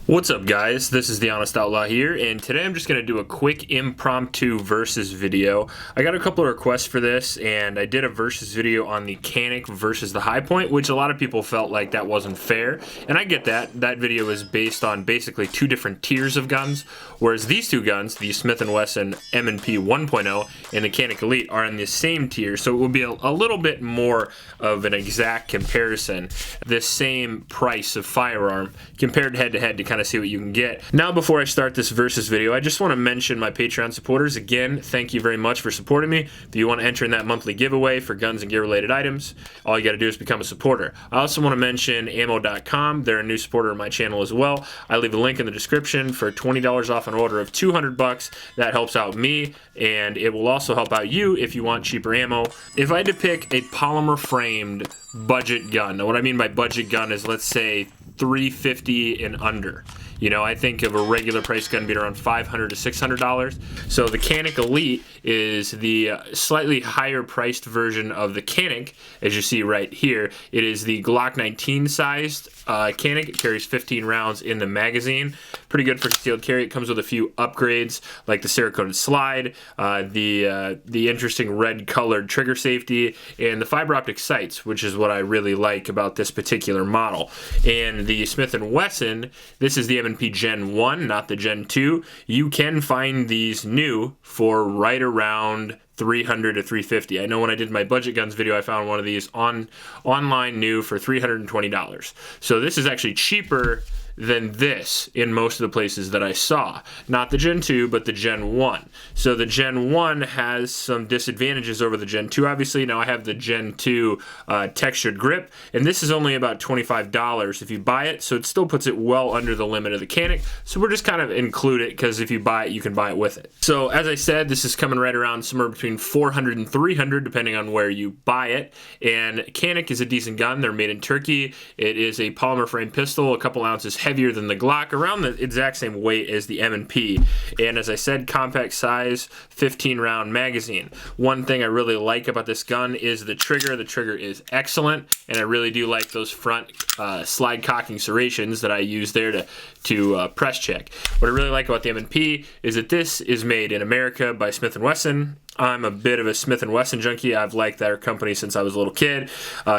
What's up, guys? This is the Honest Outlaw here, and today I'm just going to do a quick impromptu versus video. I got a couple of requests for this, and I did a versus video on the Canik versus the High Point, which a lot of people felt like that wasn't fair, and I get that. That video is based on basically two different tiers of guns, whereas these two guns, the Smith & Wesson M&P 1.0 and the Canik Elite, are in the same tier, so it will be a little bit more of an exact comparison. This same price of firearm compared head-to-head to kind of see what you can get. Now, before I start this versus video, I just want to mention my Patreon supporters. Again, thank you very much for supporting me. If you want to enter in that monthly giveaway for guns and gear related items, all you got to do is become a supporter. I also want to mention ammo.com. They're a new supporter of my channel as well. I leave a link in the description for $20 off an order of $200. That helps out me, and it will also help out you if you want cheaper ammo. If I had to pick a polymer framed budget gun, now what I mean by budget gun is, let's say, $350 and under. You know, I think of a regular price gun being around $500 to $600. So the Canik Elite is the slightly higher priced version of the Canik, as you see right here. It is the Glock 19 sized Canik. It carries 15 rounds in the magazine. Pretty good for concealed carry. It comes with a few upgrades like the Cerakoted slide, the interesting red colored trigger safety, and the fiber optic sights, which is what I really like about this particular model. And the Smith & Wesson, this is the M&P Gen 1, not the Gen 2. You can find these new for right around $300 to $350. I know when I did my budget guns video, I found one of these online new for $320. So this is actually cheaper than this in most of the places that I saw. Not the Gen 2, but the Gen 1. So the Gen 1 has some disadvantages over the Gen 2, obviously. Now I have the Gen 2 textured grip, and this is only about $25 if you buy it, so it still puts it well under the limit of the Canik. So we're just kind of include it, because if you buy it, you can buy it with it. So as I said, this is coming right around somewhere between $400 and $300, depending on where you buy it. And Canik is a decent gun. They're made in Turkey. It is a polymer frame pistol, a couple ounces heavier than the Glock, around the exact same weight as the M&P. And as I said, compact size, 15 round magazine. One thing I really like about this gun is the trigger. The trigger is excellent, and I really do like those front slide cocking serrations that I use there to press check. What I really like about the M&P is that this is made in America by Smith & Wesson. I'm a bit of a Smith & Wesson junkie. I've liked their company since I was a little kid.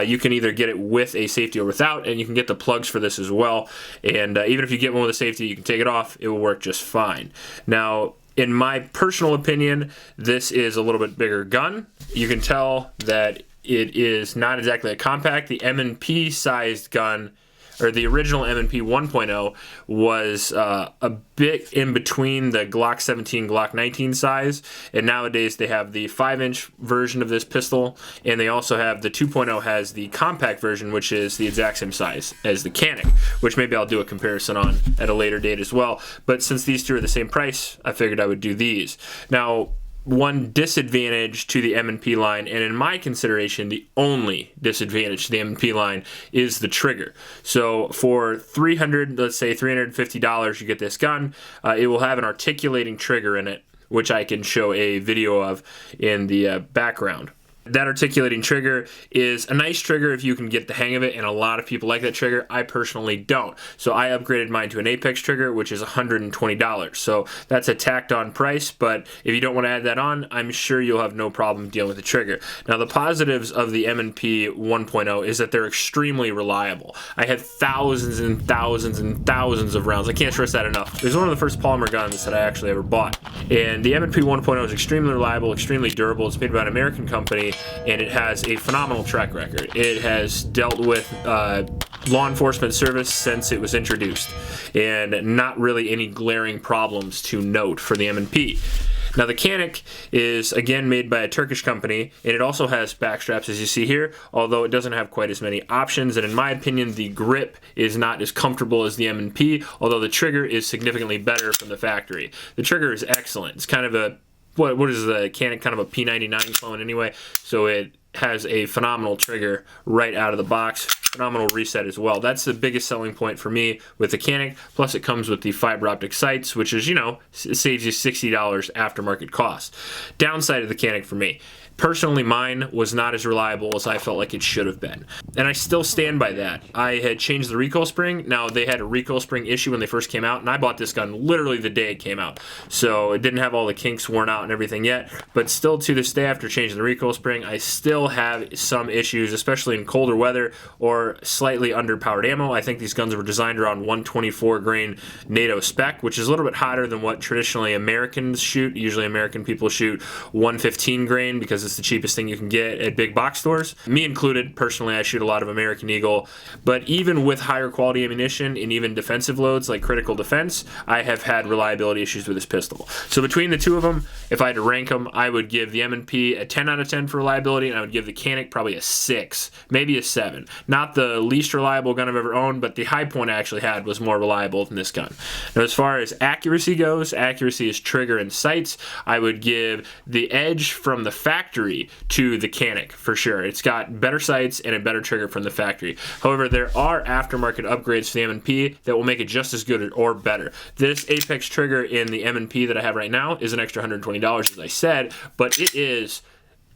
You can either get it with a safety or without, and you can get the plugs for this as well. And even if you get one with a safety, you can take it off. It will work just fine. Now, in my personal opinion, this is a little bit bigger gun. You can tell that it is not exactly a compact. The M&P sized gun, or the original M&P 1.0, was a bit in between the Glock 17, Glock 19 size, and nowadays they have the 5-inch version of this pistol, and they also have the 2.0 has the compact version, which is the exact same size as the Canik, which maybe I'll do a comparison on at a later date as well. But since these two are the same price, I figured I would do these. Now, one disadvantage to the M&P line, and in my consideration, the only disadvantage to the M&P line, is the trigger. So for $300, let's say $350, you get this gun. It will have an articulating trigger in it, which I can show a video of in the background. That articulating trigger is a nice trigger if you can get the hang of it, and a lot of people like that trigger. I personally don't. So I upgraded mine to an Apex trigger, which is $120. So that's a tacked on price, but if you don't want to add that on, I'm sure you'll have no problem dealing with the trigger. Now, the positives of the M&P 1.0 is that they're extremely reliable. I had thousands and thousands and thousands of rounds. I can't stress that enough. It was one of the first polymer guns that I actually ever bought. And the M&P 1.0 is extremely reliable, extremely durable. It's made by an American company, and it has a phenomenal track record. It has dealt with law enforcement service since it was introduced, and not really any glaring problems to note for the M&P. Now, the Canik is, again, made by a Turkish company, and it also has back straps, as you see here, although it doesn't have quite as many options, and in my opinion, the grip is not as comfortable as the M&P, although the trigger is significantly better from the factory. The trigger is excellent. It's kind of a what is the Canik, kind of a P99 clone anyway, so it has a phenomenal trigger right out of the box. phenomenal reset as well. That's the biggest selling point for me with the Canik. Plus it comes with the fiber optic sights, which is, you know, it saves you $60 aftermarket cost. Downside of the Canik for me, personally, mine was not as reliable as I felt like it should have been. And I still stand by that. I had changed the recoil spring. Now, they had a recoil spring issue when they first came out, and I bought this gun literally the day it came out. So it didn't have all the kinks worn out and everything yet, but still to this day, after changing the recoil spring, I still have some issues, especially in colder weather or slightly underpowered ammo. I think these guns were designed around 124 grain NATO spec, which is a little bit hotter than what traditionally Americans shoot. Usually American people shoot 115 grain because it's the cheapest thing you can get at big box stores. Me included, personally, I shoot a lot of American Eagle, but even with higher quality ammunition and even defensive loads like critical defense, I have had reliability issues with this pistol. So between the two of them, if I had to rank them, I would give the M&P a 10 out of 10 for reliability, and I would give the Canik probably a 6, maybe a 7. Not the least reliable gun I've ever owned, but the high point I actually had was more reliable than this gun. Now, as far as accuracy goes, accuracy is trigger and sights. I would give the edge from the factory to the Canik for sure. It's got better sights and a better trigger from the factory. However, there are aftermarket upgrades to the M&P that will make it just as good or better. This Apex trigger in the M&P that I have right now is an extra $120, as I said, but it is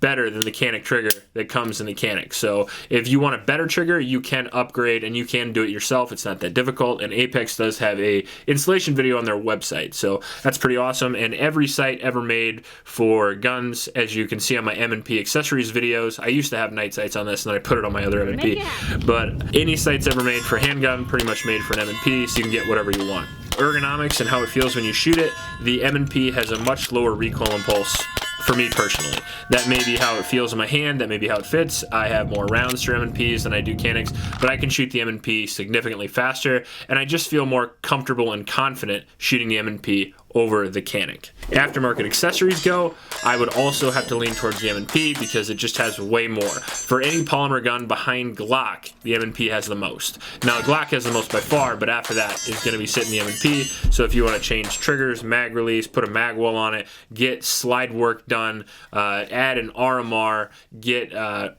better than the Canik trigger that comes in the Canik. So if you want a better trigger, you can upgrade and you can do it yourself. It's not that difficult, and Apex does have a installation video on their website, so that's pretty awesome. And every sight ever made for guns, as you can see on my M&P accessories videos, I used to have night sights on this and then I put it on my other M&P, but any sights ever made for handgun, pretty much made for an M&P, so you can get whatever you want. Ergonomics and how it feels when you shoot it, the M&P has a much lower recoil impulse for me personally. That may be how it feels in my hand, that may be how it fits. I have more rounds for M&Ps than I do Caniks, but I can shoot the M&P significantly faster, and I just feel more comfortable and confident shooting the M&P over the Canik. Aftermarket accessories go, I would also have to lean towards the M&P because it just has way more. For any polymer gun behind Glock, the M&P has the most. Now Glock has the most by far, but after that is going to be sitting the M&P, so if you want to change triggers, mag release, put a mag well on it, get slide work done, add an RMR, get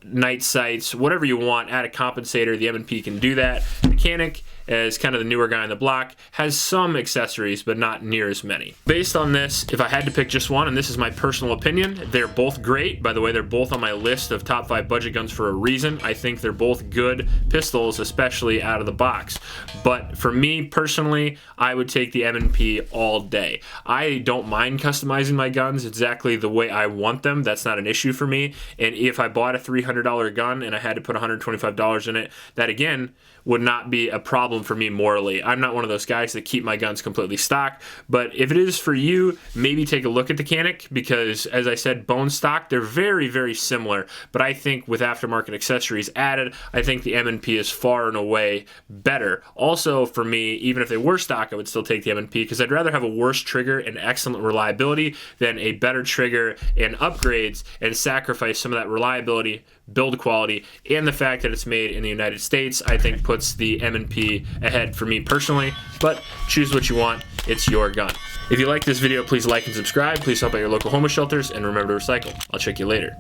night sights, whatever you want, add a compensator, the M&P can do that. The Canik, as kind of the newer guy on the block, has some accessories, but not near as many. Based on this, if I had to pick just one, and this is my personal opinion, they're both great. By the way, they're both on my list of top 5 budget guns for a reason. I think they're both good pistols, especially out of the box. But for me personally, I would take the M&P all day. I don't mind customizing my guns exactly the way I want them. That's not an issue for me. And if I bought a $300 gun and I had to put $125 in it, that again would not be a problem for me morally. I'm not one of those guys that keep my guns completely stock, but if it is for you, maybe take a look at the Canik because, as I said, bone stock, they're very, very similar, but I think with aftermarket accessories added, I think the M&P is far and away better. Also, for me, even if they were stock, I would still take the M&P because I'd rather have a worse trigger and excellent reliability than a better trigger and upgrades and sacrifice some of that reliability, build quality, and the fact that it's made in the United States, I think puts the M&P ahead for me personally, but choose what you want. It's your gun. If you like this video, please like and subscribe. Please help out your local homeless shelters, and remember to recycle. I'll check you later.